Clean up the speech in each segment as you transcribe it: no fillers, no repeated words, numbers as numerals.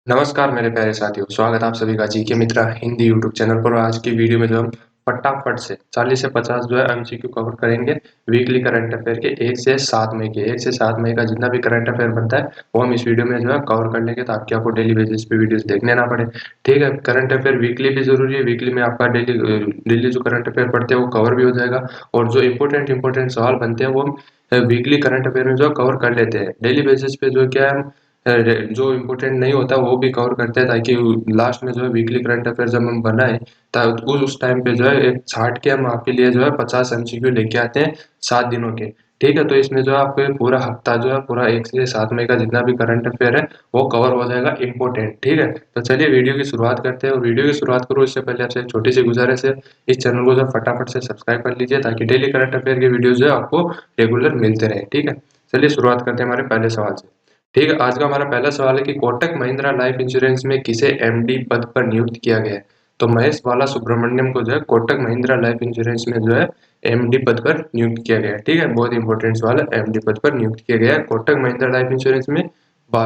नमस्कार मेरे प्यारे साथियों, स्वागत है आप सभी का जीके मित्रा हिंदी यूट्यूब चैनल पर। आज की वीडियो में जो हम फटाफट से 40 से 50 जो है एमसीक्यू कवर करेंगे वीकली करंट अफेयर के 1 से 7 मई का जितना भी करंट अफेयर बनता है वो हम इस वीडियो में जो है कवर कर लेंगे, ताकि आपको डेली बेसिस पे वीडियोस देखने ना पड़े। ठीक है, करंट अफेयर वीकली भी जरूरी है। वीकली में आपका डेली जो करंट अफेयर पढ़ते हैं वो कवर भी हो जाएगा, और जो इंपॉर्टेंट सवाल बनते हैं वो हम वीकली करंट अफेयर में जो कवर कर लेते हैं। डेली बेसिस पे जो क्या है जो इम्पोर्टेंट नहीं होता वो भी कवर करते हैं, ताकि लास्ट में जो है वीकली करंट अफेयर जब हम बनाए तब उस टाइम पे जो है एक छाट के हम आपके लिए जो है 50 एमसीक्यू लेके आते हैं 7 दिनों के। ठीक है, तो इसमें जो है आपको पूरा हफ्ता जो है पूरा 1 से 7 मई का जितना भी करंट अफेयर है वो कवर हो जाएगा इम्पोर्टेंट। ठीक है, तो चलिए वीडियो की शुरुआत करते हैं। और वीडियो की शुरुआत करूँ इससे पहले आपसे एक छोटी सी गुजारिश है, इस चैनल को जो फटाफट से सब्सक्राइब कर लीजिए, ताकि डेली करंट अफेयर के वीडियो जो है आपको रेगुलर मिलते रहे। ठीक है, चलिए शुरुआत करते हैं हमारे पहले सवाल से। ठीक है, आज का हमारा पहला सवाल है कि कोटक महिंद्रा लाइफ इंश्योरेंस में किसे एमडी पद पर नियुक्त किया गया है। तो महेश बाला सुब्रमण्यम को जो है कोटक महिंद्रा लाइफ इंश्योरेंस में जो है एमडी पद पर नियुक्त किया गया है। ठीक है, बहुत इंपॉर्टेंट सवाल है। एमडी पद पर नियुक्त किया गया है कोटक महिंद्रा लाइफ इंश्योरेंस में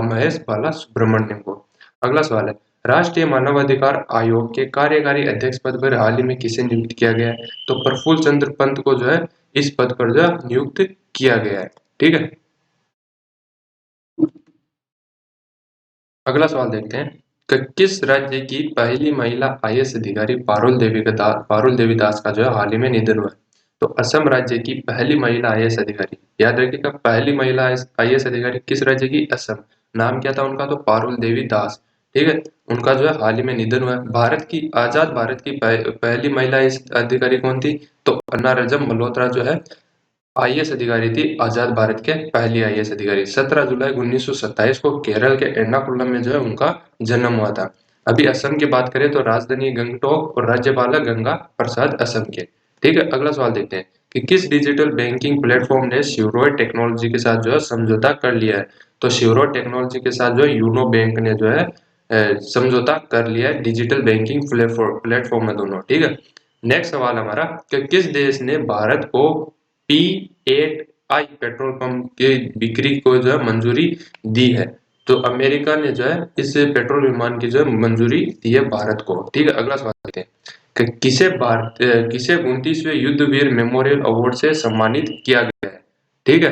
महेश बाला सुब्रमण्यम को। अगला सवाल है, राष्ट्रीय मानवाधिकार आयोग के कार्यकारी अध्यक्ष पद पर हाल ही में किसे नियुक्त किया गया है। तो प्रफुल्ल चंद्र पंत को जो है इस पद पर जो है नियुक्त किया गया है। ठीक है, अगला सवाल देखते हैं कि किस राज्य की पहली महिला आईएएस अधिकारी पारुल देवी दास का जो है हाल ही में निधन हुआ है। तो असम राज्य की पहली महिला आईएएस अधिकारी, याद रखिएगा, पहली महिला आईएएस अधिकारी किस राज्य की? असम। नाम क्या था उनका? तो पारुल देवी दास। ठीक है, उनका जो है हाल ही में निधन हुआ है। आजाद भारत की पहली महिला आईएएस अधिकारी कौन थी? तो अन्ना रजम मल्होत्रा जो है आईएएस अधिकारी थी आजाद भारत के पहली आईएएस अधिकारी। 17 जुलाई 1927 को केरल के एर्नाकुलम में जो है उनका जन्म हुआ था। अभी असम की बात करें तो राजधानी गंगटोक और राज्यपाल है गंगा प्रसाद असम के। ठीक है, अगला सवाल देखते हैं कि किस डिजिटल बैंकिंग प्लेटफॉर्म ने शिवरॉय टेक्नोलॉजी के साथ जो है समझौता कर लिया है। तो शिवरॉय टेक्नोलॉजी के साथ जो है यूनो बैंक ने जो है समझौता कर लिया है। डिजिटल बैंकिंग प्लेटफॉर्म है दोनों। ठीक है, नेक्स्ट सवाल हमारा कि किस देश ने भारत को P8I पेट्रोल पंप की बिक्री को जो है मंजूरी दी है। तो अमेरिका ने जो है इस पेट्रोल विमान की जो है मंजूरी दी है भारत को। ठीक है, अगला सवाल देखते हैं कि किसे 29वें युद्ध वीर मेमोरियल अवार्ड से सम्मानित किया गया है। ठीक है,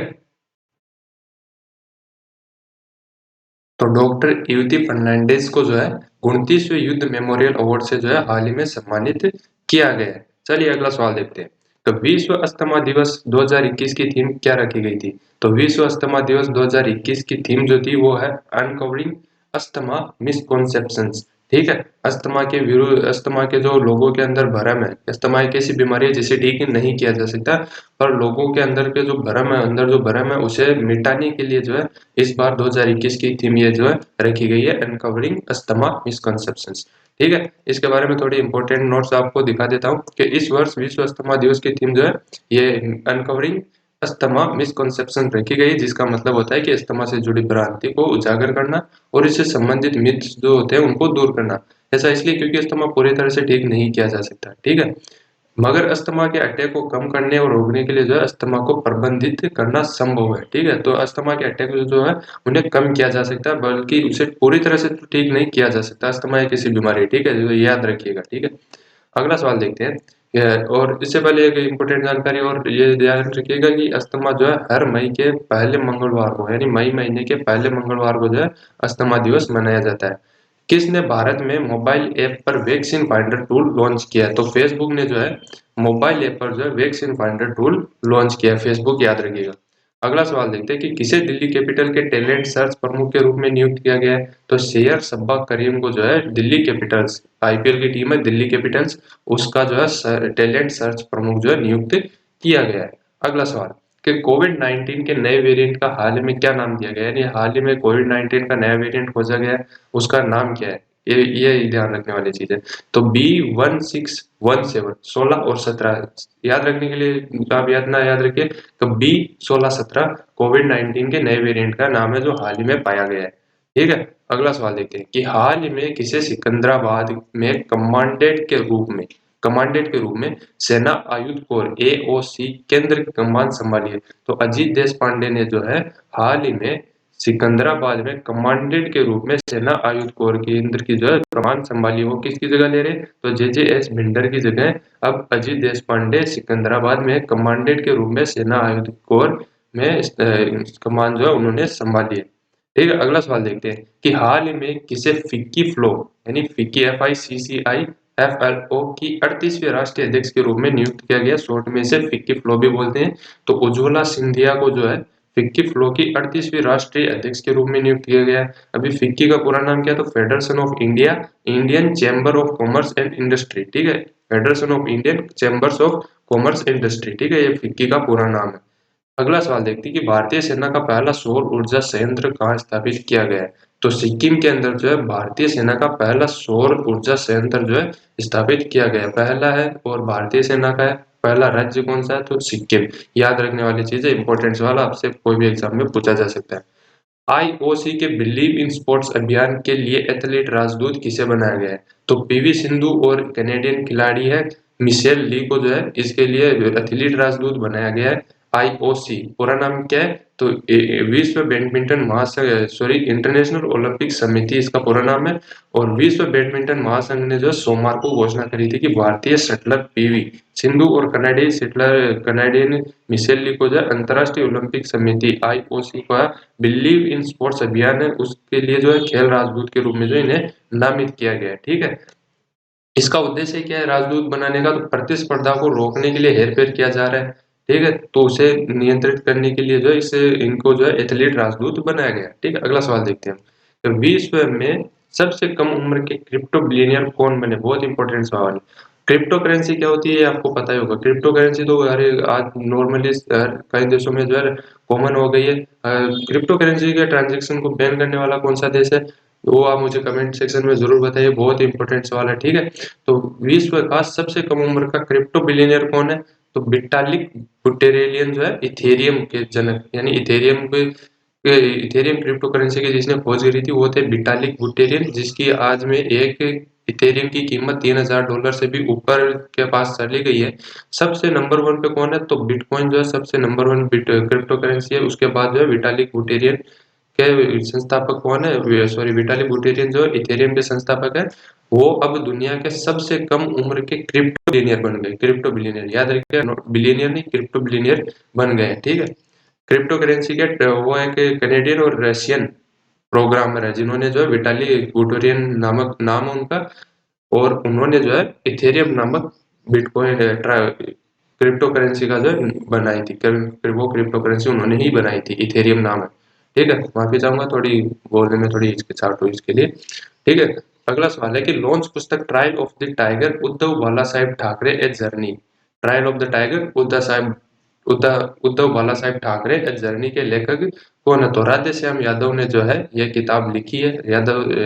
तो डॉक्टर युवती फर्नांडिस को जो है 29वें युद्ध मेमोरियल अवार्ड से जो है हाल ही में सम्मानित किया गया है। चलिए अगला सवाल देखते हैं। तो विश्व अस्थमा दिवस 2021 की थीम क्या रखी गई थी। तो विश्व अस्थमा दिवस 2021 की थीम जो थी वो है अनकवरिंग अस्थमा मिसकॉन्सेप्शंस। ठीक है, अस्थमा के जो लोगों के अंदर भरम है। अस्थमा एक ऐसी बीमारी है जिसे ठीक नहीं किया जा सकता, पर लोगों के अंदर के जो भरम है, उसे मिटाने के लिए जो है इस बार 2021 की थीम ये जो है रखी गई है अनकवरिंग अस्थमा मिसकंसेप्शंस। ठीक है, इसके बारे में थोड़ी इंपॉर्टेंट नोट्स आपको दिखा देता हूँ कि इस वर्ष विश्व अस्थमा दिवस की थीम जो है ये अनकवरिंग अस्थमा मिसकंसेप्शन रखी गई है, जिसका मतलब होता है कि अस्थमा से जुड़ी भ्रांति को उजागर करना और इससे संबंधित मिथ्स जो होते हैं उनको दूर करना। ऐसा इसलिए क्योंकि अस्थमा पूरी तरह से ठीक नहीं किया जा सकता। ठीक है, मगर अस्थमा के अटैक को कम करने और रोकने के लिए जो है अस्थमा को प्रबंधित करना संभव है। ठीक है, तो अस्थमा के अटैक जो है उन्हें कम किया जा सकता है, बल्कि उसे पूरी तरह से तो ठीक नहीं किया जा सकता। अस्थमा एक ऐसी बीमारी है। ठीक है, जो याद रखिएगा। ठीक है, अगला सवाल देखते हैं। और इससे पहले एक इम्पोर्टेंट जानकारी और ये ध्यान रखिएगा कि अस्थमा जो है हर मई के पहले मंगलवार को, यानी मई महीने के पहले मंगलवार को जो है अस्थमा दिवस मनाया जाता है। किसने भारत में मोबाइल ऐप पर वैक्सीन फाइंडर टूल लॉन्च किया है। तो फेसबुक ने जो है मोबाइल ऐप पर जो है वैक्सीन फाइंडर टूल लॉन्च किया है। फेसबुक, याद रखिएगा। अगला सवाल देखते हैं कि किसे दिल्ली कैपिटल के टैलेंट सर्च प्रमुख के रूप में नियुक्त किया गया है। तो शेयर शब्बा करीम को जो है दिल्ली कैपिटल्स, आईपीएल की टीम है दिल्ली कैपिटल्स, उसका जो है टैलेंट सर्च प्रमुख जो है नियुक्त किया गया है। अगला सवाल कि कोविड-19 के नए वेरिएंट का हाल ही में क्या नाम दिया गया है। यानी हाल ही में कोविड-19 का नया वेरिएंट खोजा गया है, उसका नाम क्या है। ये ध्यान रखने वाली चीज है। तो B1617 16 और 17 याद रखने के लिए आप याद ना याद रखिए। तो B1617 कोविड-19 के नए वेरिएंट का नाम है जो हाल ही में पाया गया है। ठीक है, अगला सवाल देखते हैं कि हाल ही में किसे सिकंदराबाद में कमांडेंट के रूप में सेना आयुध कोर एओसी केंद्र की कमान संभाली है। तो अजीत देश पांडे ने जो है हाल ही में सिकंदराबाद में कमांडेंट के रूप में सेना आयुध कोर केंद्र की जो है कमान संभाली। वो किसकी जगह ले रहे हैं? तो JJS भिंडर की जगह अब अजीत देशपांडे सिकंदराबाद में कमांडेंट के रूप में सेना आयुध कोर में कमान जो है उन्होंने संभाली है। ठीक है, अगला सवाल देखते हैं कि हाल ही में किसे फिक्की फ्लो यानी फिक्की FICCI FLO की 38वें राष्ट्रीय अध्यक्ष के रूप में नियुक्त किया गया। शॉर्ट में इसे फिक्की फ्लो भी बोलते हैं। तो उज्ज्वला सिंधिया को जो है फिक्की फ्लो की 38वीं राष्ट्रीय अध्यक्ष के रूप में नियुक्त किया गया है। अभी फिक्की का पूरा नाम क्या है? तो federation of India Indian chamber of commerce and industry. ठीक है, federation of Indian chambers of commerce industry. ठीक है, ये फिक्की का पूरा नाम है। अगला सवाल देखते हैं कि भारतीय सेना का पहला सौर ऊर्जा संयंत्र कहाँ स्थापित किया गया है? तो सिक्किम के अंदर जो है भारतीय सेना का पहला सौर ऊर्जा संयंत्र जो है स्थापित किया गया, पहला है। और भारतीय सेना का है पहला राज्य कौन सा है? तो सिक्किम। याद रखने वाली चीज है, इंपॉर्टेंट सवाल आपसे कोई भी एग्जाम में पूछा जा सकता है। IOC के बिलीव इन स्पोर्ट्स अभियान के लिए एथलीट राजदूत किसे बनाया गया है? तो PV सिंधु और कनेडियन खिलाड़ी है मिशेल ली को जो है इसके लिए एथलीट राजदूत बनाया गया है। IOC पूरा नाम क्या है? तो विश्व बैडमिंटन महासंघ इंटरनेशनल ओलंपिक समिति इसका पूरा नाम है। और विश्व बैडमिंटन महासंघ ने जो सोमवार को घोषणा करी थी कि भारतीय शटलर PV सिंधु और कनाडियन शटलर कनाडियन मिशेल ली को जो है अंतर्राष्ट्रीय ओलंपिक समिति IOC का बिलीव इन स्पोर्ट्स अभियान है उसके लिए जो है खेल राजदूत के रूप में जो इन्हें नामित किया गया है। ठीक है, इसका उद्देश्य क्या है राजदूत बनाने का? तो प्रतिस्पर्धा को रोकने के लिए हेरफेर किया जा रहा है। ठीक है, तो उसे नियंत्रित करने के लिए जो है इसे इनको जो है एथलीट राजदूत बनाया गया। ठीक है, अगला सवाल देखते हैं। तो विश्व में सबसे कम उम्र के क्रिप्टो बिलियनियर कौन बने? बहुत इंपॉर्टेंट सवाल है। क्रिप्टो करेंसी क्या होती है आपको पता ही होगा। क्रिप्टो करेंसी तो हर आज नॉर्मली कई देशों में जो है कॉमन हो गई है। क्रिप्टो करेंसी के ट्रांजेक्शन को बैन करने वाला कौन सा देश है? वो आप मुझे कमेंट सेक्शन में जरूर बताइए, बहुत इंपॉर्टेंट सवाल है। ठीक है, तो विश्व का सबसे कम उम्र का क्रिप्टो बिलियनियर कौन है? तो विटालिक बुटेरियन जो है इथेरियम के जनक यानी इथेरियम क्रिप्टो करेंसी की जिसने खोज करी थी वो थे विटालिक बुटेरियन, जिसकी आज में एक इथेरियम की कीमत $3000 से भी ऊपर के पास चली गई है। सबसे नंबर वन पे कौन है? तो बिटकॉइन जो है सबसे नंबर वन क्रिप्टो करेंसी है। उसके बाद जो है विटालिक बुटेरियन के संस्थापक कौन है? सॉरी, विटालिक बुटेरियन जो इथेरियम के संस्थापक है वो अब दुनिया के सबसे कम उम्र के क्रिप्टो बिलियनियर बन गए। क्रिप्टो बिलियनियर याद रखिए, बिलियनियर नहीं, क्रिप्टो बिलियनियर बन गए। ठीक है, क्रिप्टो करेंसी के वो एक कनेडियन और रशियन प्रोग्रामर है जिन्होंने जो है विटालिक बुटेरियन नामक नाम है उनका, और उन्होंने जो है इथेरियम नामक बिटकॉइन क्रिप्टो करेंसी का जो है बनाई थी। वो क्रिप्टो करेंसी उन्होंने ही बनाई थी, इथेरियम नाम है। ठीक है, माफी चाहूंगा थोड़ी बोलने में थोड़ी हिचकिचाहट हुई इसके लिए। ठीक है, अगला सवाल है कि लॉन्च पुस्तक trial of the tiger Uddhav Balasaheb Thackeray a journey. Trial of the tiger Uddhav Balasaheb Thackeray a journey के लेखक कौन है? तो राधेश्याम यादव ने जो है यह किताब लिखी है।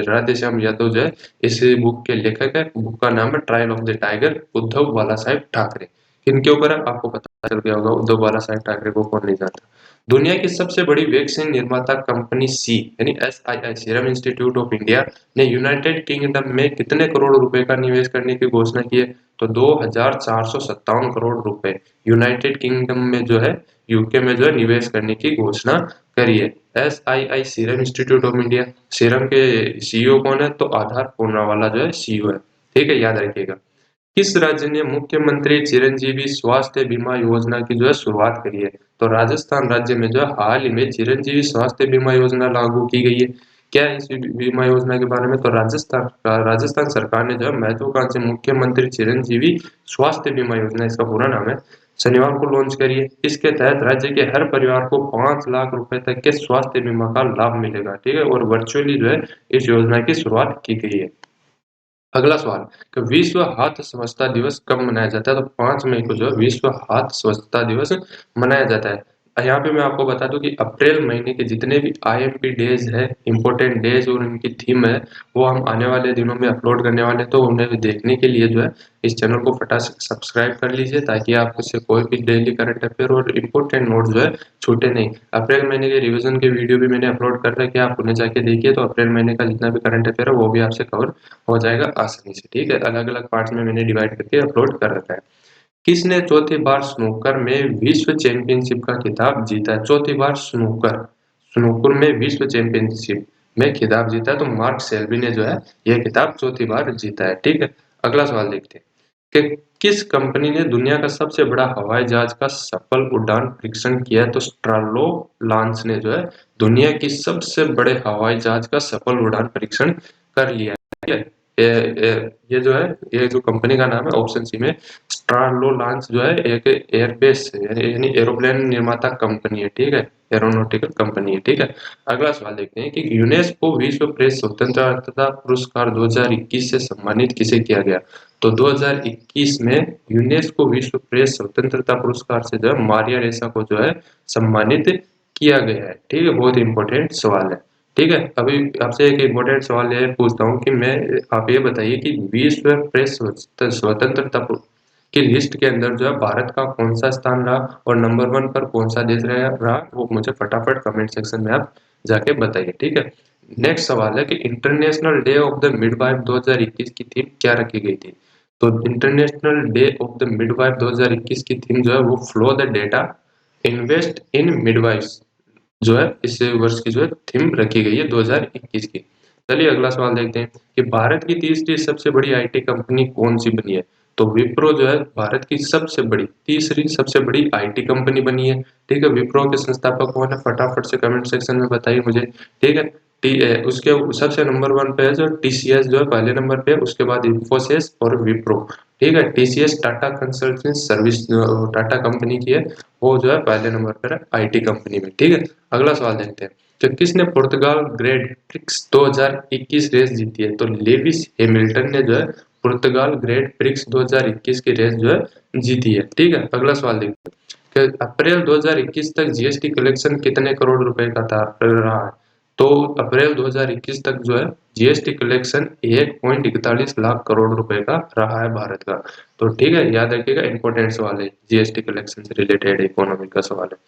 राधेश्याम यादव जो है इस बुक के लेखक है। बुक का नाम है trial of the tiger Uddhav Balasaheb Thackeray. किनके ऊपर है आपको पता चल गया होगा, उद्धव बाला साहेब ठाकरे को कौन नहीं जानता। दुनिया की सबसे बड़ी वैक्सीन निर्माता कंपनी सी यानी SII serum institute of India ने यूनाइटेड किंगडम में कितने करोड़ रुपए का निवेश करने की घोषणा की है? तो 2457 करोड़ रुपए यूनाइटेड किंगडम में जो है यूके में जो है निवेश करने की घोषणा करी है। SII serum institute of India. Serum के CEO कौन है? तो आधार पूनावाला जो है CEO है। ठीक है, याद रखिएगा। किस राज्य ने मुख्यमंत्री चिरंजीवी स्वास्थ्य बीमा योजना की जो है शुरुआत करी है? तो राजस्थान राज्य में जो है हाल ही में चिरंजीवी स्वास्थ्य बीमा योजना लागू की गई है। क्या है इस बीमा योजना के बारे में? तो राजस्थान सरकार ने जो है महत्वाकांक्षी मुख्यमंत्री चिरंजीवी स्वास्थ्य बीमा योजना इसका पूरा नाम है शनिवार को लॉन्च करी है। इसके तहत राज्य के हर परिवार को 5 लाख रुपए तक के स्वास्थ्य बीमा का लाभ मिलेगा। ठीक है, और वर्चुअली जो है इस योजना की शुरुआत की गई है। अगला सवाल कि विश्व हाथ स्वच्छता दिवस कब मनाया जाता है? तो 5 मई को जो है विश्व हाथ स्वच्छता दिवस मनाया जाता है। यहाँ पे मैं आपको बता दूं कि अप्रैल महीने के जितने भी IMP डेज है, इंपॉर्टेंट डेज और उनकी थीम है, वो हम आने वाले दिनों में अपलोड करने वाले हैं। तो उन्हें देखने के लिए जो है इस चैनल को फटाक से सब्सक्राइब कर लीजिए ताकि आपसे कोई भी डेली करंट अफेयर और इम्पोर्टेंट नोट जो है छूटे नहीं। अप्रैल महीने के रिवीजन के वीडियो भी मैंने अपलोड कर रखे हैं, आप उन्हें जाके देखिए। तो अप्रैल महीने का जितना भी करंट अफेयर है वो भी आपसे कवर हो जाएगा आसानी से। ठीक है, अलग अलग पार्ट्स में मैंने डिवाइड करके अपलोड कर रखा है। किसने चौथी बार स्नूकर में विश्व चैंपियनशिप का खिताब जीता है? चौथी बार स्नूकर स्नूकर में विश्व चैंपियनशिप में खिताब जीता है, तो मार्क सेल्बी ने जो है यह खिताब चौथी बार जीता है। ठीक है, अगला सवाल देखते हैं कि किस कंपनी ने दुनिया का सबसे बड़ा हवाई जहाज का सफल उड़ान परीक्षण किया है? तो स्ट्रालो लॉन्च ने जो है दुनिया की सबसे बड़े हवाई जहाज का सफल उड़ान परीक्षण कर लिया है। ठीक है, ये जो है, ये जो कंपनी का नाम है ऑप्शन सी में स्ट्रालो लॉन्च जो है एक एयरबेस यानी एरोप्लेन निर्माता कंपनी है। ठीक है, एरोनॉटिकल कंपनी है। ठीक है, अगला सवाल देखते हैं कि यूनेस्को विश्व प्रेस स्वतंत्रता पुरस्कार 2021 से सम्मानित किसे किया गया? तो 2021 में यूनेस्को विश्व प्रेस स्वतंत्रता पुरस्कार से जो है मारिया रेसा को जो है सम्मानित किया गया है। ठीक है, बहुत इंपॉर्टेंट सवाल है। ठीक है, अभी आपसे एक इम्पोर्टेंट सवाल ये पूछता हूँ कि मैं आप ये बताइए कि विश्व प्रेस स्वतंत्रता की लिस्ट के अंदर जो है भारत का कौन सा स्थान रहा और नंबर 1 पर कौन सा देश रहा, वो मुझे फटाफट कमेंट सेक्शन में आप जाके बताइए। ठीक है, नेक्स्ट सवाल है कि international day of the midwife 2021 की थीम क्या रखी गई थी? तो international day of the midwife 2021 की थीम जो है वो flow the data invest in midwives जो है इस वर्ष की जो है थीम रखी गई है 2021 की। चलिए अगला सवाल देखते हैं कि भारत की तीसरी सबसे बड़ी आईटी कंपनी कौन सी बनी है? तो विप्रो जो है भारत की सबसे बड़ी तीसरी सबसे बड़ी आईटी कंपनी बनी है। ठीक है, विप्रो के संस्थापक कौन है? फटाफट से कमेंट सेक्शन में बताइए मुझे। ठीक है, उसके सबसे नंबर 1 पे है जो टीसीएस जो है पहले नंबर पे है, उसके बाद इंफोसिस और विप्रो। ठीक है, TCS Tata consultancy service Tata company की है, वो जो है पहले नंबर पर है आईटी कंपनी में। ठीक है, अगला सवाल देखते हैं कि किसने पुर्तगाल ग्रैंड प्रिक्स 2021 रेस जीती है? तो लेविस हैमिल्टन ने जो है पुर्तगाल ग्रैंड प्रिक्स 2021 की रेस जो है जीती है। ठीक है, अगला सवाल देखते हैं कि अप्रैल 2021 तक जीएसटी कलेक्शन कितने करोड़ रुपए का था रहा है? तो अप्रैल 2021 तक जो है जीएसटी कलेक्शन 1.41 लाख करोड़ रुपए का रहा है भारत का। तो ठीक है, याद रखिएगा, इंपॉर्टेंट सवाल है, जीएसटी कलेक्शन से रिलेटेड इकोनॉमी का सवाल है।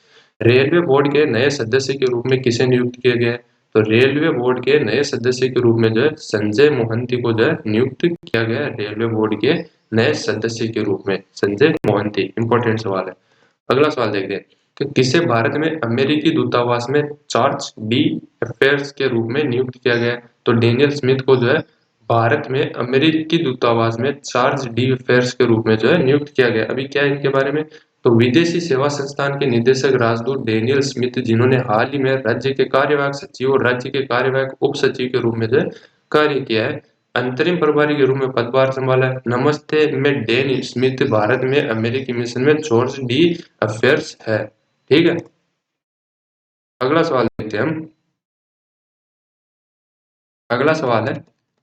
रेलवे बोर्ड के नए सदस्य के रूप में किसे नियुक्त किया गया है? तो रेलवे बोर्ड के नए सदस्य के रूप में जो है संजय मोहंती को जो है नियुक्त किया गया है। रेलवे बोर्ड के नए सदस्य के रूप में संजय मोहंती, इंपॉर्टेंट सवाल है। अगला सवाल देखते हैं कि किसे भारत में अमेरिकी दूतावास में चार्ज डी अफेयर्स के रूप में नियुक्त किया गया है? तो डेनियल स्मिथ को जो है भारत में अमेरिकी दूतावास में चार्ज डी अफेयर्स के रूप में जो है नियुक्त किया गया। अभी क्या है इनके बारे में? तो विदेशी सेवा संस्थान के निदेशक राजदूत डेनियल स्मिथ, जिन्होंने हाल ही में राज्य के कार्यवाहक सचिव और राज्य के कार्यवाहक उप सचिव के रूप में जो है कार्य किया है, अंतरिम प्रभारी के रूप में पदभार संभाला है। नमस्ते, मैं डेन स्मिथ भारत में अमेरिकी मिशन में जॉर्ज डी अफेयर्स है। ठीक है, अगला सवाल देखते हैं हम। अगला सवाल है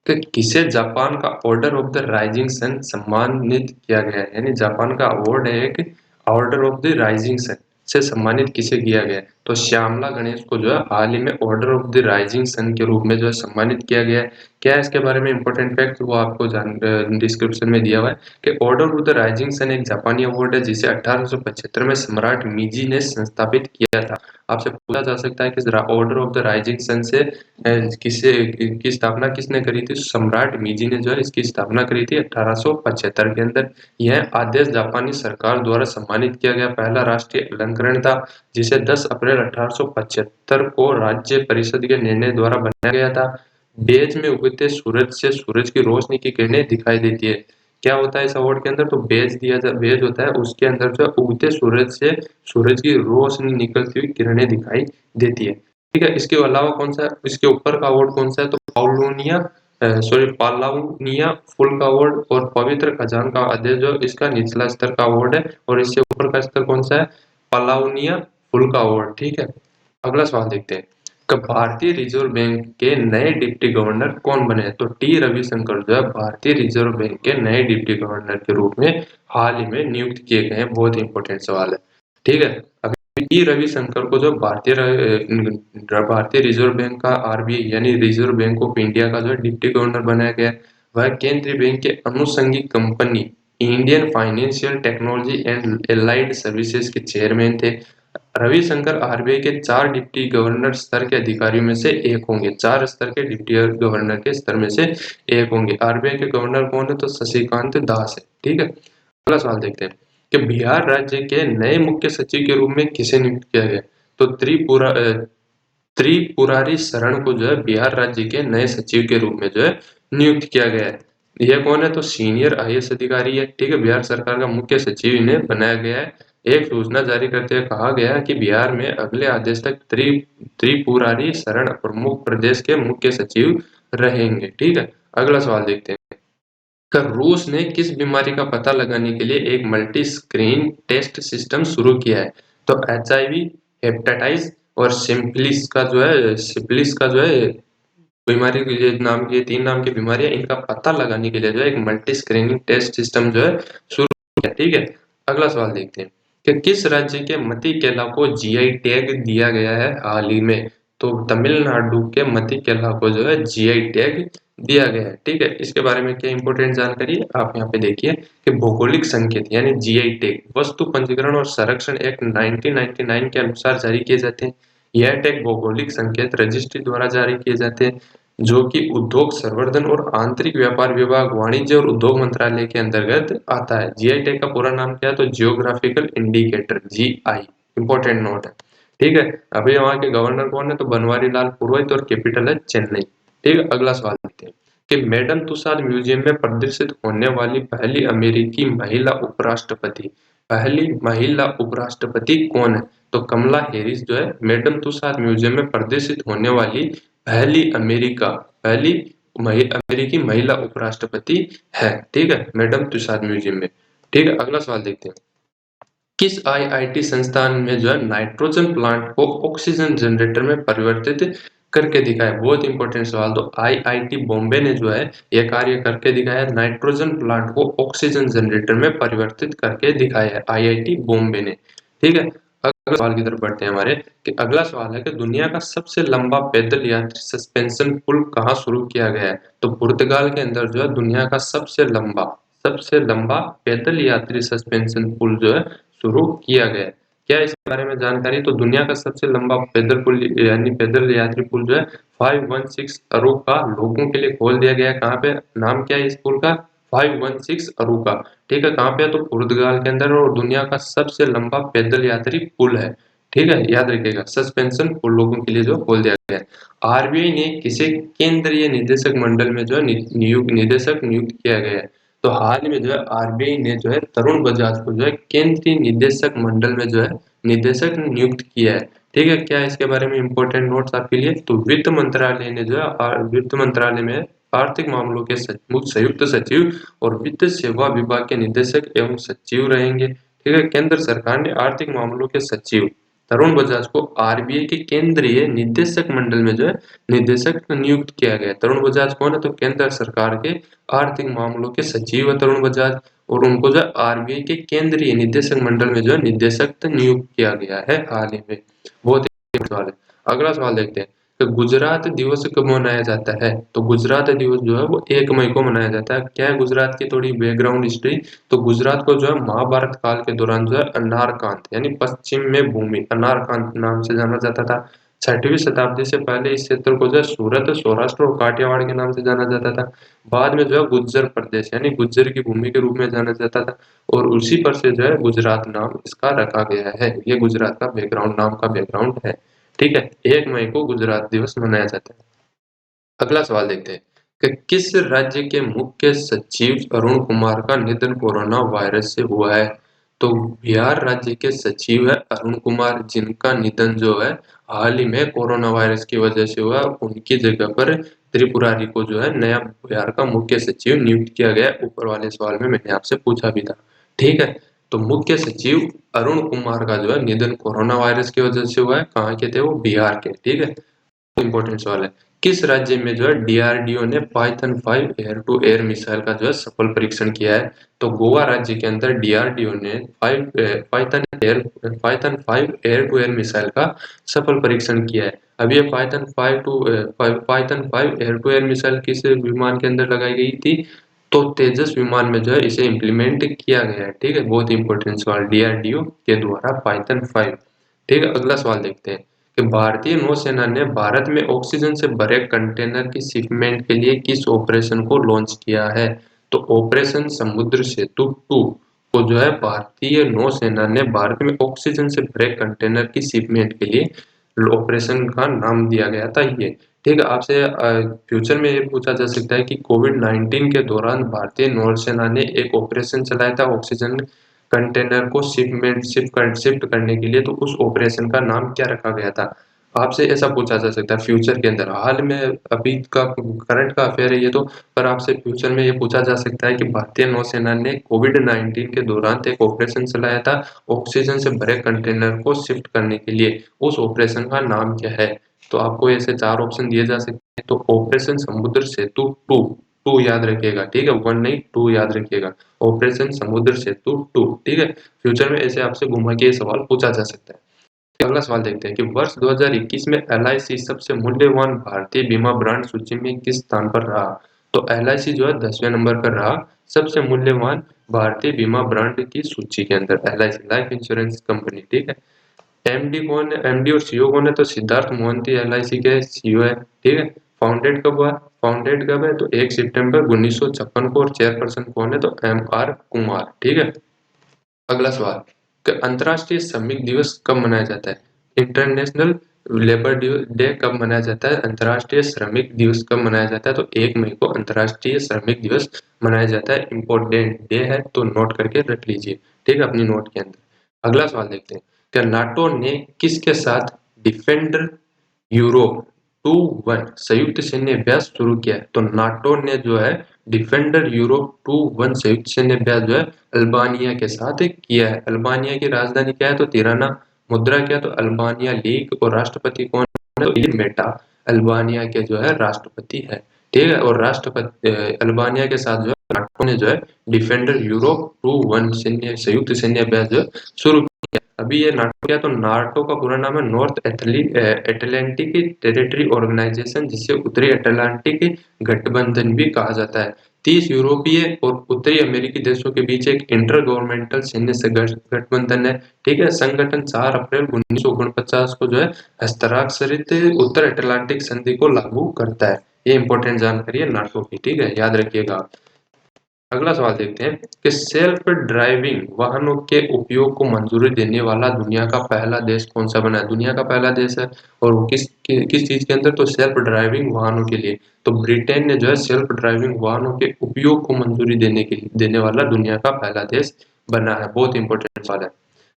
कि किसे जापान का Order of the Rising Sun सम्मानित किया गया है? यानी जापान का अवार्ड है एक, Order of the Rising Sun से सम्मानित किसे किया गया है? तो श्यामला गणेश को जो है हाल ही में Order of the Rising Sun के रूप में जो है सम्मानित किया गया है। क्या है इसके बारे में इंपॉर्टेंट फैक्ट, वो आपको डिस्क्रिप्शन में दिया हुआ है कि Order of the Rising Sun एक जापानी अवार्ड है जिसे 1875 में सम्राट मीजी ने संस्थापित किया था। आपसे पूछा जा सकता है कि Order of the Rising Sun से किसे की स्थापना किसने करी थी? सम्राट मीजी ने जो है इसकी स्थापना करी थी 1875 के अंदर। यह आदेश जापानी सरकार द्वारा सम्मानित किया गया पहला राष्ट्रीय अलंकरण था, जिसे 10 अप्रैल 1875 को राज्य परिषद के निर्णय द्वारा बनाया गया था। बेज में उगते सूरज से सूरज की रोशनी की किरणें दिखाई देती है। क्या होता है इस अवार्ड के अंदर? तो बेज होता है, उसके अंदर जो उगते सूरज से सूरज की रोशनी निकलती हुई किरणें दिखाई देती है। ठीक है, इसके अलावा कौन सा, इसके ऊपर का अवार्ड कौन सा है? तो पालाउनिया फुल का अवार्ड और पवित्र खजान का आदेश जो इसका निचला स्तर का अवार्ड है, और इससे ऊपर का स्तर कौन सा है? पालाउनिया फुल का अवार्ड। ठीक है, अगला सवाल देखते हैं कि भारतीय रिजर्व बैंक के नए डिप्टी गवर्नर कौन बने? तो टी रविशंकर जो है भारतीय रिजर्व बैंक के नए डिप्टी गवर्नर के रूप में हाल ही में नियुक्त किए गए हैं। बहुत इंपॉर्टेंट सवाल है। ठीक है, टी रविशंकर को जो भारतीय रिजर्व बैंक का आरबीआई यानी रिजर्व बैंक ऑफ इंडिया का जो डिप्टी गवर्नर बनाया गया है। वह केंद्रीय बैंक के अनुषंगी company Indian financial technology and allied services के चेयरमैन थे। रविशंकर आरबीआई के 4 डिप्टी गवर्नर स्तर के अधिकारियों में से एक होंगे। 4 स्तर के डिप्टी गवर्नर के स्तर में से एक होंगे। आरबीआई के गवर्नर कौन है? तो शशिकांत दास है। ठीक है, अगला सवाल देखते हैं कि बिहार राज्य के नए मुख्य सचिव के रूप में किसे नियुक्त किया गया? तो त्रिपुरारी शरण को जो है बिहार राज्य के नए सचिव के रूप में जो है नियुक्त किया गया है। यह कौन है? तो सीनियर आईएएस अधिकारी है, ठीक है, बिहार सरकार का मुख्य सचिव इन्हें बनाया गया है। एक सूचना जारी करते हुए कहा गया है कि बिहार में अगले आदेश तक त्रिपुरारी शरण प्रमुख प्रदेश के मुख्य सचिव रहेंगे, ठीक है। अगला सवाल देखते हैं। रूस ने किस बीमारी का पता लगाने के लिए एक मल्टी स्क्रीन टेस्ट सिस्टम शुरू किया है? तो एचआईवी, हेपेटाइटिस और सिफिलिस का जो है बीमारी के लिए नाम के 3 नाम की बीमारियां, इनका पता लगाने के लिए जो है एक मल्टी स्क्रीनिंग टेस्ट सिस्टम जो है शुरू किया, ठीक है। अगला सवाल देखते हैं कि किस राज्य के मती केला को जीआई टैग दिया गया है हाल ही में? तो तमिलनाडु के मती केला को जो है जीआई टैग दिया गया है, ठीक है। इसके बारे में क्या इंपॉर्टेंट जानकारी है आप यहाँ पे देखिए कि भौगोलिक संकेत यानी जीआई टैग वस्तु पंजीकरण और संरक्षण एक्ट 1999 के अनुसार जारी किए जाते हैं। यह टैग भौगोलिक संकेत रजिस्ट्री द्वारा जारी किए जाते हैं, जो कि उद्योग संवर्धन और आंतरिक व्यापार विभाग, वाणिज्य और उद्योग मंत्रालय के अंतर्गत आता है। जीआई टैग का पूरा नाम क्या है? तो geographical indicator, GI. Important note है, ठीक है। अभी वहाँ के गवर्नर कौन है? तो बनवारी लाल पुरोहित और कैपिटल है चेन्नई, ठीक है। अगला सवाल देखते हैं कि मैडम तुसाद म्यूजियम में प्रदर्शित होने वाली पहली अमेरिकी महिला उपराष्ट्रपति, कौन है? तो कमला हैरिस जो है मैडम तुसाद म्यूजियम में प्रदर्शित होने वाली पहली अमेरिकी महिला उपराष्ट्रपति है, ठीक है, मैडम तुसाद म्यूजियम में, ठीक है। अगला सवाल देखते हैं। किस आईआईटी संस्थान में जो है नाइट्रोजन प्लांट को ऑक्सीजन जनरेटर में परिवर्तित करके दिखाया? बहुत इंपॉर्टेंट सवाल। तो आईआईटी बॉम्बे ने जो है यह कार्य करके दिखाया है, नाइट्रोजन प्लांट को ऑक्सीजन जनरेटर में परिवर्तित करके दिखाया है आईआईटी बॉम्बे ने, ठीक है। अगले सवाल की तरफ बढ़ते हैं हमारे कि अगला सवाल है कि दुनिया का सबसे लंबा पैदल यात्री सस्पेंशन पुल कहाँ शुरू किया गया है? तो पुर्तगाल के अंदर जो है दुनिया का सबसे लंबा पैदल यात्री सस्पेंशन पुल जो है शुरू किया गया है। क्या इसके बारे में जानकारी? तो दुनिया का सबसे लंबा पैदल पुल यानी पैदल यात्री पुल जो है 516 अरुका लोगों के लिए खोल दिया गया है। कहाँ पे? नाम क्या है इस पुल का? 516 अरुका, ठीक है। कहाँ पे है? तो पुर्तगाल के अंदर, और दुनिया का सबसे लंबा पैदल यात्री पुल है, ठीक है। याद रखिएगा, सस्पेंशन पुल लोगों के लिए जो खोल दिया गया है। आरबीआई ने किसे केंद्रीय निदेशक मंडल में जो है निदेशक नियुक्त किया गया है? तो हाल में जो है आरबीआई ने जो है तरुण बजाज को जो है केंद्रीय निदेशक मंडल में जो है निदेशक नियुक्त किया है, ठीक है। क्या इसके बारे में इंपॉर्टेंट नोट्स आपके लिए? तो वित्त मंत्रालय ने जो है वित्त मंत्रालय में आर्थिक मामलों के संयुक्त सचिव और वित्त सेवा विभाग के निदेशक एवं सचिव रहेंगे, ठीक है। केंद्र सरकार ने आर्थिक मामलों के सचिव तरुण बजाज को आरबीआई के केंद्रीय निदेशक मंडल में जो है निदेशक नियुक्त किया गया। तरुण बजाज कौन है? तो केंद्र सरकार के आर्थिक मामलों के सचिव है तरुण बजाज, और उनको जो है आरबीआई के केंद्रीय निदेशक मंडल में जो है निदेशक नियुक्त किया गया है हाल ही में। बहुत ही सवाल है। अगला सवाल देखते हैं कि गुजरात दिवस कब मनाया जाता है? तो गुजरात दिवस जो है वो 1 मई को मनाया जाता है। क्या है गुजरात की थोड़ी बैकग्राउंड हिस्ट्री? तो गुजरात को जो है महाभारत काल के दौरान जो है अनारकांत यानी पश्चिम में भूमि अनारकांत नाम से जाना जाता था। 6वीं शताब्दी से पहले इस क्षेत्र को जो है सूरत, सौराष्ट्र और काठियावाड़ के नाम से जाना जाता था। बाद में जो है गुज्जर प्रदेश यानी गुज्जर की भूमि के रूप में जाना जाता था, और उसी पर से जो है गुजरात नाम इसका रखा गया है। ये गुजरात का बैकग्राउंड, नाम का बैकग्राउंड है, ठीक है। 1 मई को गुजरात दिवस मनाया जाता है। अगला सवाल देखते हैं कि किस राज्य के मुख्य सचिव अरुण कुमार का निधन कोरोना वायरस से हुआ है? तो बिहार राज्य के सचिव है अरुण कुमार, जिनका निधन जो है हाल ही में कोरोना वायरस की वजह से हुआ। उनकी जगह पर त्रिपुरारी को जो है नया बिहार का मुख्य सचिव नियुक्त किया गया। ऊपर वाले सवाल में मैंने आपसे पूछा भी था, ठीक है। तो मुख्य सचिव अरुण कुमार का जो है निधन कोरोना वायरस की वजह से हुआ है। कहाँ के थे वो? बिहार के, ठीक है। इंपॉर्टेंट सवाल है। किस राज्य में जो है डीआरडीओ ने Python 5 air to air missile का जो है सफल परीक्षण किया है? तो गोवा राज्य के अंदर डीआरडीओ ने Python 5 air to air missile का सफल परीक्षण किया है। अब ये Python 5 air to air missile किस विमान के अंदर लगाई गई थी? तो तेजस विमान में जो है इसे इम्प्लीमेंट किया गया है, ठीक है। बहुत इंपॉर्टेंट सवाल, डीआरडीओ के द्वारा पाइथन 5, ठीक है। अगला सवाल देखते हैं कि भारतीय नौसेना ने भारत में ऑक्सीजन से भरे कंटेनर की शिपमेंट के लिए किस ऑपरेशन को लॉन्च किया है? तो ऑपरेशन समुद्र सेतु 2 को जो है भारतीय नौसेना ने भारत में ऑक्सीजन से भरे कंटेनर की शिपमेंट के लिए ऑपरेशन का नाम दिया गया था ये। ठीक है, आपसे फ्यूचर में ये पूछा जा सकता है कि कोविड-19 के दौरान भारतीय नौसेना ने एक ऑपरेशन चलाया था ऑक्सीजन कंटेनर को शिफ्ट करने के लिए, तो उस ऑपरेशन का नाम क्या रखा गया था? आपसे ऐसा पूछा जा सकता है फ्यूचर के अंदर। हाल में अभी का करंट का अफेयर है ये तो, पर आपसे फ्यूचर में ये पूछा जा सकता है कि भारतीय नौसेना ने कोविड-19 के दौरान एक ऑपरेशन चलाया था ऑक्सीजन से भरे कंटेनर को शिफ्ट करने के लिए, उस ऑपरेशन का नाम क्या है? तो आपको ऐसे 4 ऑप्शन दिए जा सकते हैं। तो ऑपरेशन समुद्र सेतु 2, 2 याद रखिएगा, ठीक है? 1 नहीं 2 याद रखिएगा। ऑपरेशन समुद्र सेतु 2, ठीक है? फ्यूचर में ऐसे आपसे घुमा के ये सवाल पूछा जा सकता है। अगला सवाल देखते हैं कि वर्ष 2021 में एलआईसी सबसे मूल्यवान भारतीय बीमा ब्रांड सूची में किस स्थान पर रहा? तो एलआईसी जो है 10वें नंबर पर रहा सबसे मूल्यवान भारतीय बीमा ब्रांड की सूची के अंदर। एलआईसी लाइफ इंश्योरेंस कंपनी, ठीक है? एमडी कौन है? एमडी और सीईओ कौन है? तो सिद्धार्थ मोहंती एलआईसी के सीईओ है, ठीक है? फाउंडेड कब हुआ? फाउंडेड कब है? तो 1 सितंबर 1956 को, और चेयरपर्सन कौन है? तो एम आर कुमार, ठीक है? अगला सवाल कि अंतर्राष्ट्रीय श्रमिक दिवस कब मनाया जाता है? इंटरनेशनल लेबर डे कब मनाया जाता है? अंतर्राष्ट्रीय श्रमिक दिवस कब मनाया जाता है? तो 1 मई को अंतर्राष्ट्रीय श्रमिक दिवस मनाया जाता है। इम्पोर्टेंट डे है तो नोट करके रख लीजिए, ठीक है, अपनी नोट के अंदर। अगला सवाल देखते हैं कि नाटो ने किसके साथ डिफेंडर यूरोप 2-1 संयुक्त सैन्य अभ्यास शुरू किया है? तो नाटो ने जो है डिफेंडर यूरोप 2-1 संयुक्त सैन्य अभ्यास जो है अल्बानिया के साथ किया है। अल्बानिया की राजधानी क्या है? तो तिराना। मुद्रा क्या है? तो अल्बानिया लीग। और राष्ट्रपति कौन है? तो इलिर मेटा अल्बानिया के जो है राष्ट्रपति है, ठीक है? और राष्ट्रपति अल्बानिया के साथ जो है नाटो ने जो है डिफेंडर यूरोप 2-1 संयुक्त सैन्य अभ्यास जो है शुरू। अभी ये नाटो क्या है? तो नाटो का पूरा नाम है नॉर्थ अटलांटिक टेरिटरी ऑर्गेनाइजेशन, जिसे उत्तरी अटलांटिक गठबंधन भी कहा जाता है। 30 यूरोपीय और उत्तरी अमेरिकी देशों के बीच एक इंटर गवर्नमेंटल सैन्य गठबंधन है, ठीक है? संगठन 4 अप्रैल 1949 को जो है हस्ताक्षरित उत्तर अटलांटिक संधि को लागू करता है। ये इंपॉर्टेंट जानकारी है नाटो की, ठीक है, याद रखिएगा आप। अगला सवाल देखते हैं कि सेल्फ ड्राइविंग वाहनों के उपयोग को मंजूरी देने वाला दुनिया का पहला देश कौन सा बना है? दुनिया का पहला देश है, और वो किस चीज के अंदर? तो सेल्फ ड्राइविंग वाहनों के लिए। तो ब्रिटेन ने जो है सेल्फ ड्राइविंग वाहनों के उपयोग को मंजूरी देने वाला दुनिया का पहला देश बना है। बहुत इंपॉर्टेंट सवाल है।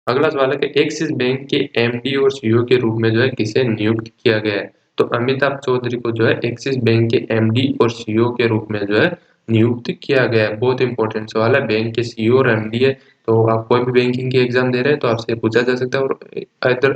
अगला सवाल है कि एक्सिस बैंक के एमडी और सीईओ के रूप में जो है किसे नियुक्त किया गया है? तो अमिताभ चौधरी को जो है एक्सिस बैंक के एमडी और सीईओ के रूप में जो है नियुक्त किया गया है। बहुत इंपॉर्टेंट सवाल है। बैंक के सीईओ और एमडी है, तो आप कोई भी बैंकिंग की एग्जाम दे रहे हैं तो आपसे पूछा जा सकता है, और इधर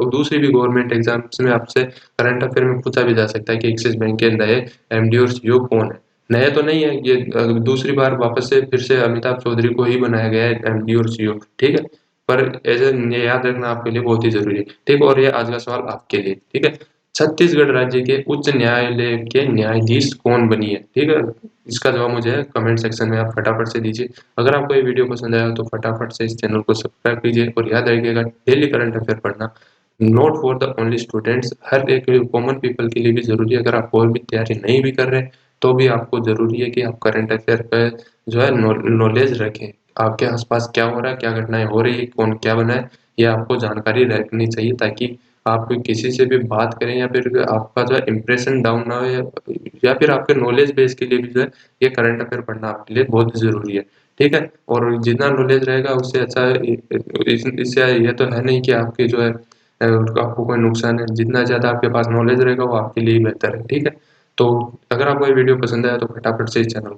दूसरी भी गवर्नमेंट एग्जाम्स में आपसे करंट अफेयर में पूछा भी जा सकता है कि एक्सिस बैंक के नए एमडी और सीईओ कौन है। नया तो नहीं है ये, दूसरी बार वापस से फिर से अमिताभ चौधरी को ही बनाया गया है एमडी और सीईओ, ठीक है? पर ऐसे ये याद रखना आपके लिए बहुत ही ज़रूरी है, ठीक है? और ये आज का सवाल आपके लिए, ठीक है? छत्तीसगढ़ राज्य के उच्च न्यायालय के न्यायाधीश कौन बनी है? ठीक है? इसका जवाब मुझे कमेंट सेक्शन में आप फटाफट से दीजिए। अगर आपको ये वीडियो पसंद आया तो फटाफट से इस चैनल को सब्सक्राइब कीजिए, और याद रखिएगा डेली करंट अफेयर पढ़ना not for the only students, हर एक कॉमन पीपल के लिए भी ज़रूरी है। अगर आप और भी तैयारी नहीं भी कर रहे तो भी आपको ज़रूरी है कि आप करंट अफेयर पे जो है नॉलेज रखें। आपके आसपास क्या हो रहा है, क्या घटनाएं हो रही है, कौन क्या बना है, ये आपको जानकारी रखनी चाहिए, ताकि आप किसी से भी बात करें या फिर आपका जो है इंप्रेशन डाउन ना हो, या फिर आपके नॉलेज बेस के लिए भी जो है ये करंट अफेयर पढ़ना आपके लिए बहुत ज़रूरी है, ठीक है? और जितना नॉलेज रहेगा उससे अच्छा इससे ये तो है नहीं कि आपकी जो है आपको कोई नुकसान है। जितना ज़्यादा आपके पास नॉलेज रहेगा वो आपके लिए ही बेहतर है, ठीक है? तो अगर आपको ये वीडियो पसंद आया तो फटाफट से इस चैनल को